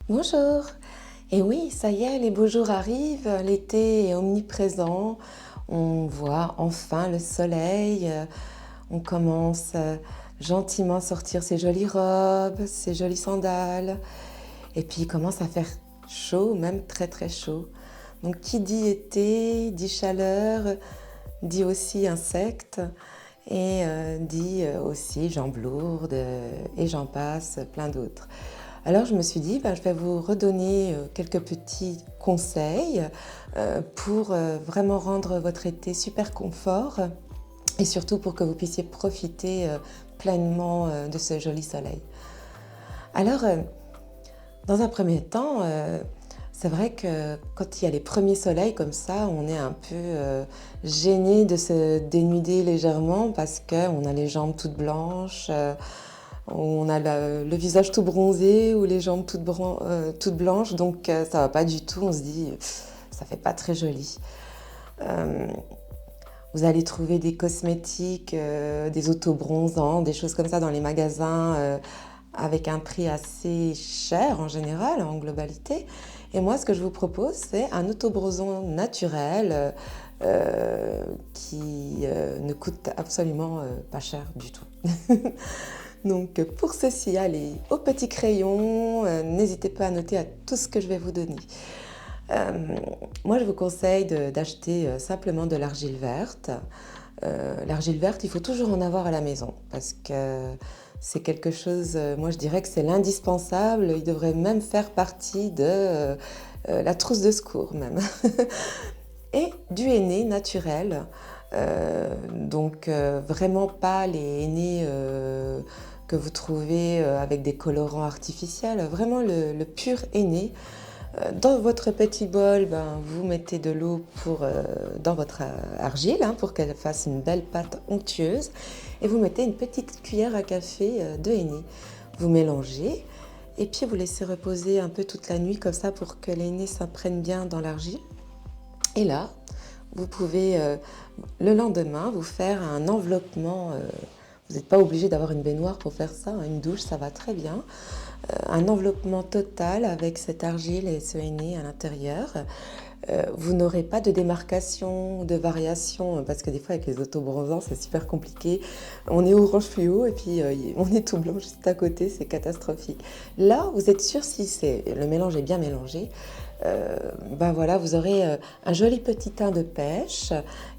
Bonjour! Et oui, ça y est, les beaux jours arrivent, l'été est omniprésent, on voit enfin le soleil, on commence gentiment à sortir ses jolies robes, ses jolies sandales, et puis il commence à faire chaud, même très très chaud. Donc qui dit été, dit chaleur, dit aussi insectes, et dit aussi jambes lourdes, et j'en passe, plein d'autres. Alors je me suis dit, je vais vous redonner quelques petits conseils pour vraiment rendre votre été super confort et surtout pour que vous puissiez profiter pleinement de ce joli soleil. Alors, dans un premier temps, c'est vrai que quand il y a les premiers soleils comme ça, on est un peu gêné de se dénuder légèrement parce qu'on a les jambes toutes blanches, on a le visage tout bronzé ou les jambes toutes blanches, donc ça va pas du tout, on se dit ça fait pas très joli. Vous allez trouver des cosmétiques, des autobronzants, des choses comme ça dans les magasins avec un prix assez cher en général, en globalité. Et moi, ce que je vous propose, c'est un autobronzant naturel qui ne coûte absolument pas cher du tout. Donc pour ceci, allez, au petit crayon, n'hésitez pas à noter à tout ce que je vais vous donner. Moi, je vous conseille d'acheter simplement de l'argile verte. L'argile verte, il faut toujours en avoir à la maison parce que c'est quelque chose, moi je dirais que c'est l'indispensable, il devrait même faire partie de la trousse de secours même. Et du henné naturel, donc vraiment pas les henné que vous trouvez avec des colorants artificiels, vraiment le pur henné. Dans votre petit bol, vous mettez de l'eau dans votre argile pour qu'elle fasse une belle pâte onctueuse et vous mettez une petite cuillère à café de henné. Vous mélangez et puis vous laissez reposer un peu toute la nuit comme ça pour que les henné s'imprègnent bien dans l'argile. Et là, vous pouvez le lendemain vous faire un enveloppement. Vous n'êtes pas obligé d'avoir une baignoire pour faire ça, une douche, ça va très bien. Un enveloppement total avec cette argile et ce henné à l'intérieur. Vous n'aurez pas de démarcation, de variation, parce que des fois avec les autobronzants c'est super compliqué. On est orange fluo et puis on est tout blanc juste à côté, c'est catastrophique. Là, vous êtes sûr si le mélange est bien mélangé. Voilà, vous aurez un joli petit teint de pêche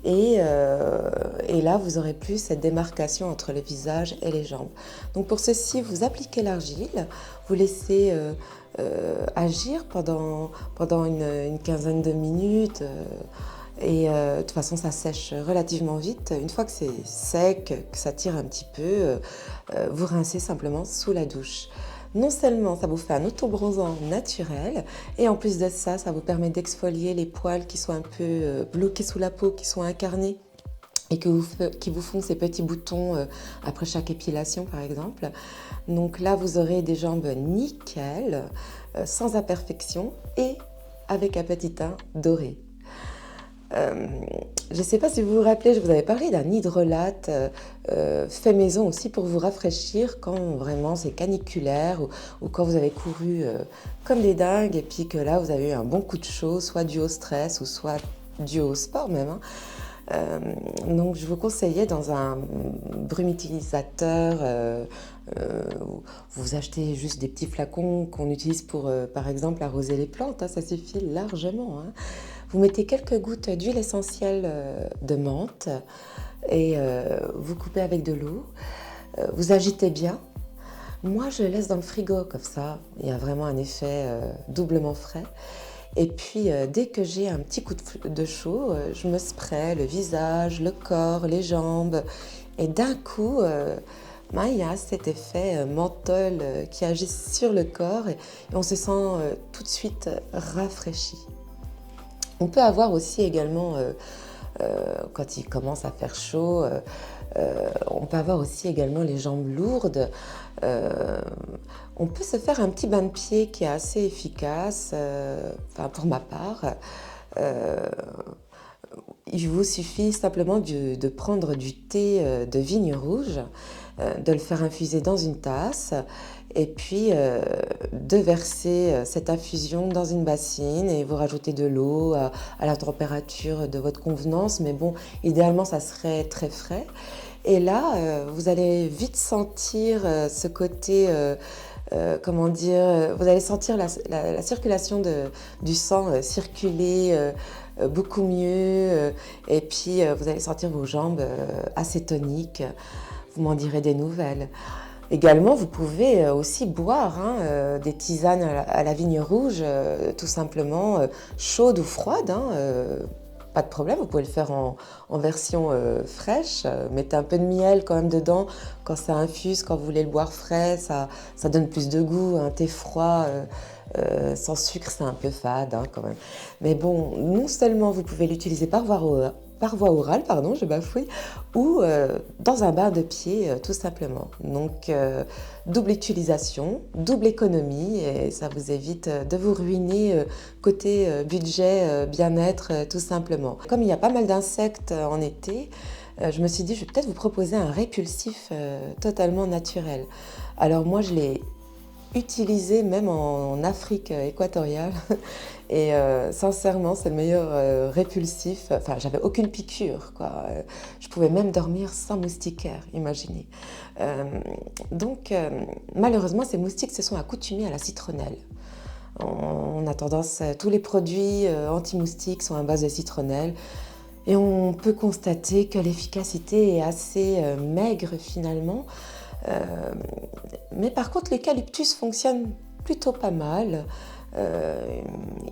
et là vous aurez plus cette démarcation entre le visage et les jambes. Donc pour ceci, vous appliquez l'argile, vous laissez agir pendant une quinzaine de minutes et de toute façon ça sèche relativement vite. Une fois que c'est sec, que ça tire un petit peu, vous rincez simplement sous la douche. Non seulement ça vous fait un autobronzant naturel, et en plus de ça, ça vous permet d'exfolier les poils qui sont un peu bloqués sous la peau, qui sont incarnés et qui vous font ces petits boutons après chaque épilation par exemple. Donc là, vous aurez des jambes nickel, sans imperfection et avec un petit teint doré. Je ne sais pas si vous vous rappelez, je vous avais parlé d'un hydrolate fait maison aussi pour vous rafraîchir quand vraiment c'est caniculaire ou quand vous avez couru comme des dingues et puis que là vous avez eu un bon coup de chaud, soit dû au stress ou soit dû au sport même. Donc je vous conseillais dans un brumutilisateur, vous achetez juste des petits flacons qu'on utilise pour par exemple arroser les plantes, ça suffit largement. Vous mettez quelques gouttes d'huile essentielle de menthe et vous coupez avec de l'eau. Vous agitez bien. Moi, je le laisse dans le frigo comme ça. Il y a vraiment un effet doublement frais. Et puis, dès que j'ai un petit coup de chaud, je me spraye le visage, le corps, les jambes. Et d'un coup, il y a cet effet menthol qui agit sur le corps et on se sent tout de suite rafraîchi. On peut avoir aussi également, quand il commence à faire chaud, on peut avoir aussi également les jambes lourdes. On peut se faire un petit bain de pied qui est assez efficace, pour ma part. Il vous suffit simplement de prendre du thé de vigne rouge, de le faire infuser dans une tasse et puis de verser cette infusion dans une bassine et vous rajoutez de l'eau à la température de votre convenance. Mais bon, idéalement, ça serait très frais. Et là, vous allez vite sentir ce côté, comment dire, vous allez sentir la circulation du sang circuler beaucoup mieux. Et puis, vous allez sentir vos jambes assez toniques. Vous m'en direz des nouvelles. Également, vous pouvez aussi boire des tisanes à la vigne rouge, tout simplement chaudes ou froides. Pas de problème, vous pouvez le faire en version fraîche. Mettez un peu de miel quand même dedans quand ça infuse, quand vous voulez le boire frais, ça donne plus de goût. Un thé froid sans sucre, c'est un peu fade quand même. Mais bon, non seulement vous pouvez l'utiliser par voie orale, pardon, je bafouille, ou dans un bain de pied, tout simplement. Donc, double utilisation, double économie, et ça vous évite de vous ruiner côté budget, bien-être, tout simplement. Comme il y a pas mal d'insectes en été, je me suis dit, je vais peut-être vous proposer un répulsif totalement naturel. Alors moi, je l'ai utilisé même en Afrique équatoriale et sincèrement c'est le meilleur répulsif. Enfin, j'avais aucune piqûre quoi. Je pouvais même dormir sans moustiquaire, imaginez. Donc malheureusement ces moustiques se sont accoutumés à la citronnelle. On a tendance, tous les produits anti-moustiques sont à base de citronnelle et on peut constater que l'efficacité est assez maigre finalement. Mais par contre, l'eucalyptus fonctionne plutôt pas mal.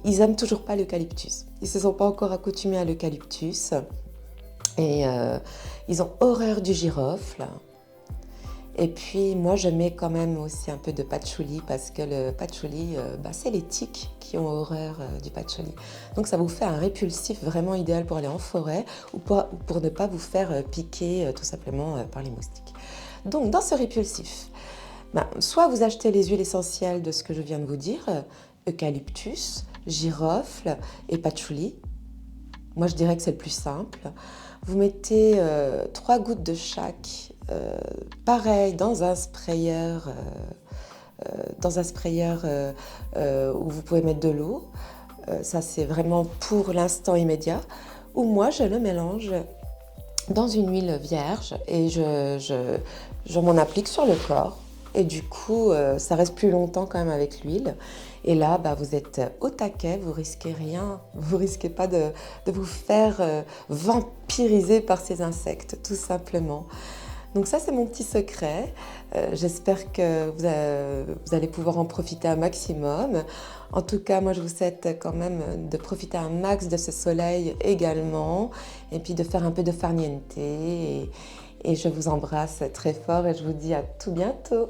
Ils aiment toujours pas l'eucalyptus. Ils se sont pas encore accoutumés à l'eucalyptus. Et ils ont horreur du girofle. Et puis moi, je mets quand même aussi un peu de patchouli parce que le patchouli, c'est les tiques qui ont horreur du patchouli. Donc ça vous fait un répulsif vraiment idéal pour aller en forêt ou pour ne pas vous faire piquer tout simplement par les moustiques. Donc dans ce répulsif, soit vous achetez les huiles essentielles de ce que je viens de vous dire, eucalyptus, girofle et patchouli. Moi je dirais que c'est le plus simple. Vous mettez 3 gouttes de chaque, pareil dans un sprayeur, où vous pouvez mettre de l'eau. Ça c'est vraiment pour l'instant immédiat. Ou moi je le mélange dans une huile vierge et je m'en applique sur le corps. Et du coup, ça reste plus longtemps quand même avec l'huile. Et là, vous êtes au taquet, vous risquez rien, vous risquez pas de vous faire vampiriser par ces insectes, tout simplement. Donc ça, c'est mon petit secret. J'espère que vous allez pouvoir en profiter un maximum. En tout cas, moi, je vous souhaite quand même de profiter un max de ce soleil également. Et puis de faire un peu de farniente. Et je vous embrasse très fort et je vous dis à tout bientôt.